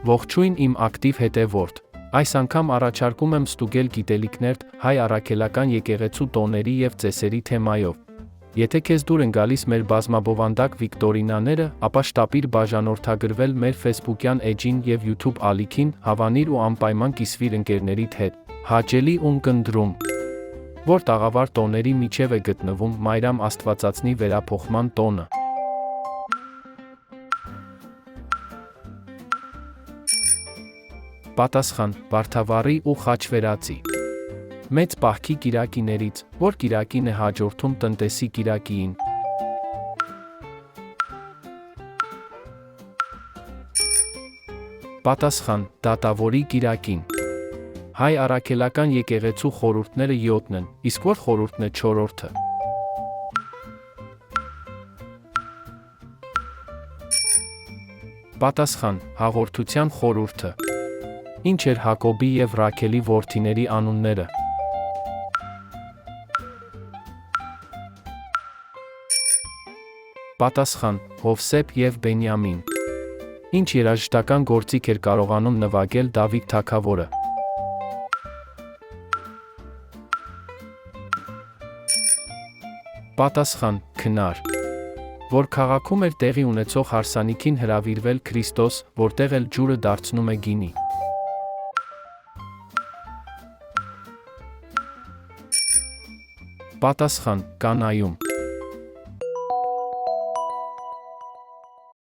Ողջույն իմ ակտիվ հետևորդ։ Այս անգամ առաջարկում եմ ստուգել գիտելիքներ հայ առաքելական եկեղեցու տոների և ծեսերի թեմայով։ Եթե քեզ դուր են գալիս մեր բազմաբովանդակ վիկտորինաները, ապա շտապիր բաժանորդագրվել մեր ֆեյսբուքյան էջին և YouTube ալիքին, հավանիր ու անպայման կիսվիր ընկերներիդ հետ։ Հաճելի ունկնդրում։ Որ տաղավար տոների միջև է գտնվում Մայրամ Աստվածածնի վերափոխման տոնը։ Պատասխան. Վարդավառի ու Խաչվերածի։ Մեծ պահքի կիրակիներից, որ կիրակին է հաջորդում տնտեսի կիրակիին։ Պատասխան. Դատավորի կիրակին։ Հայ առաքելական եկեղեցու խորհուրդները 7-ն են, իսկ որ խորհուրդն է 4-րդը։ Պատասխան. Հաղորդության խորհուրդը։ Ինչ էր Հակոբի և Ռաքելի որդիների անունները։ Պատասխան. Հովսեփ և Բենյամին։ Ինչ երաժշտական գործիք էր կարողանում նվագել Դավիթ թագավորը։ Պատասխան. Քնար։ Որ քաղաքում էր տեղի ունեցող հարսանիքին հրավիրվել Քրիստոս, որտեղ էլ ջուրը դարձնում է գինի։ Պատասխան. Կանայում։